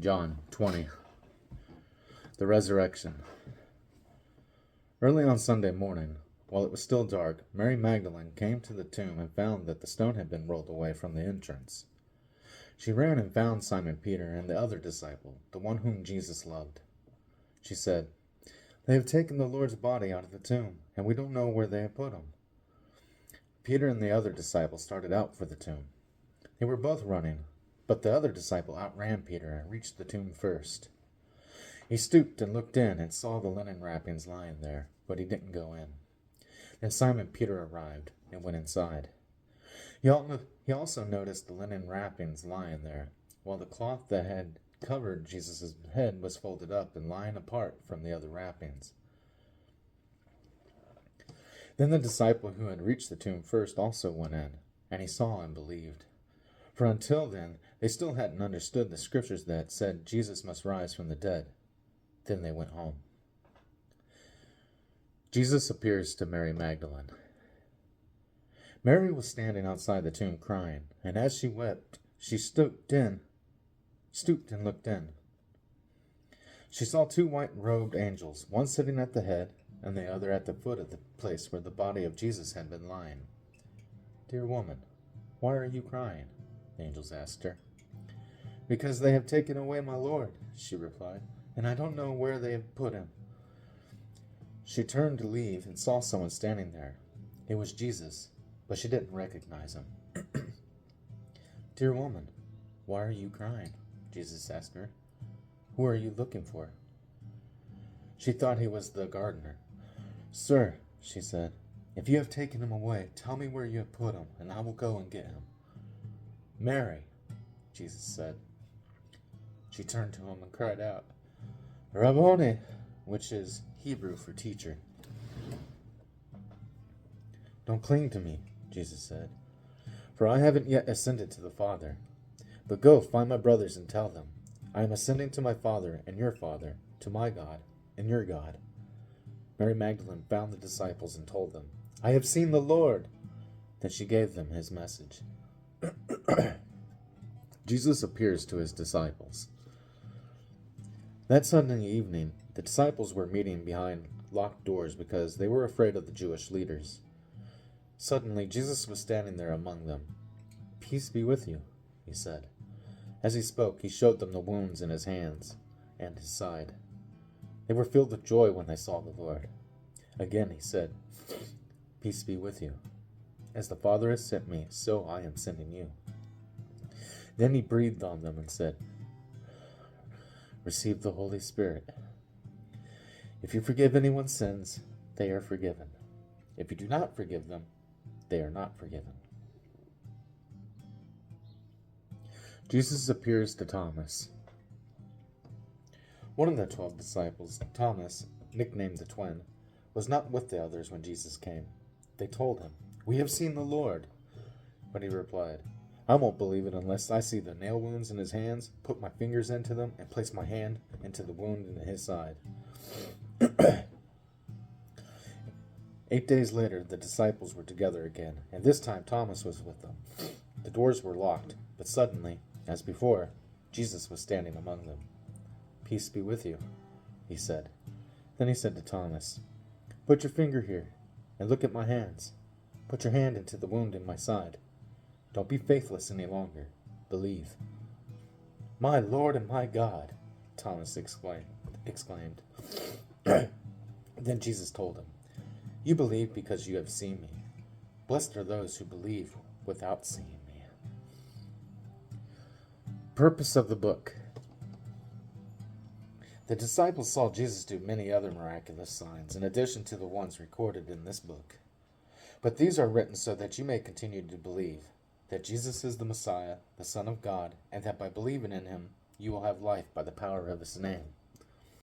John 20. The Resurrection. Early on Sunday morning, while it was still dark, Mary Magdalene came to the tomb and found that the stone had been rolled away from the entrance. She ran and found Simon Peter and the other disciple, the one whom Jesus loved. She said, "They have taken the Lord's body out of the tomb, and we don't know where they have put him." Peter and the other disciple started out for the tomb. They were both running, but the other disciple outran Peter and reached the tomb first. He stooped and looked in and saw the linen wrappings lying there, but he didn't go in. Then Simon Peter arrived and went inside. He also noticed the linen wrappings lying there, while the cloth that had covered Jesus' head was folded up and lying apart from the other wrappings. Then the disciple who had reached the tomb first also went in, and he saw and believed. For until then, they still hadn't understood the scriptures that said Jesus must rise from the dead. Then they went home. Jesus appears to Mary Magdalene. Mary was standing outside the tomb crying, and as she wept, she stooped and looked in. She saw two white-robed angels, one sitting at the head and the other at the foot of the place where the body of Jesus had been lying. "Dear woman, why are you crying?" the angels asked her. "Because they have taken away my Lord," she replied, "and I don't know where they have put him." She turned to leave and saw someone standing there. It was Jesus, but she didn't recognize him. "Dear woman, why are you crying?" Jesus asked her. "Who are you looking for?" She thought he was the gardener. "Sir," she said, "if you have taken him away, tell me where you have put him, and I will go and get him." "Mary," Jesus said. She turned to him and cried out, "Rabboni," which is Hebrew for teacher. "Don't cling to me," Jesus said, "for I haven't yet ascended to the Father. But go, find my brothers and tell them, I am ascending to my Father and your Father, to my God and your God." Mary Magdalene found the disciples and told them, "I have seen the Lord." Then she gave them his message. Jesus appears to his disciples. That Sunday evening, the disciples were meeting behind locked doors because they were afraid of the Jewish leaders. Suddenly, Jesus was standing there among them. "Peace be with you," he said. As he spoke, he showed them the wounds in his hands and his side. They were filled with joy when they saw the Lord. Again he said, "Peace be with you. As the Father has sent me, so I am sending you." Then he breathed on them and said, "Receive the Holy Spirit. If you forgive anyone's sins, they are forgiven. If you do not forgive them, they are not forgiven." Jesus appears to Thomas. One of the 12 disciples, Thomas, nicknamed the twin, was not with the others when Jesus came. They told him, "We have seen the Lord." But he replied, "I won't believe it unless I see the nail wounds in his hands, put my fingers into them, and place my hand into the wound in his side." 8 days later, the disciples were together again, and this time Thomas was with them. The doors were locked, but suddenly, as before, Jesus was standing among them. "Peace be with you," he said. Then he said to Thomas, "Put your finger here, and look at my hands. Put your hand into the wound in my side. Don't be faithless any longer. Believe." "My Lord and my God," Thomas exclaimed. Then Jesus told him, "You believe because you have seen me. Blessed are those who believe without seeing me." Purpose of the book. The disciples saw Jesus do many other miraculous signs, in addition to the ones recorded in this book. But these are written so that you may continue to believe that Jesus is the Messiah, the Son of God, and that by believing in him, you will have life by the power of his name.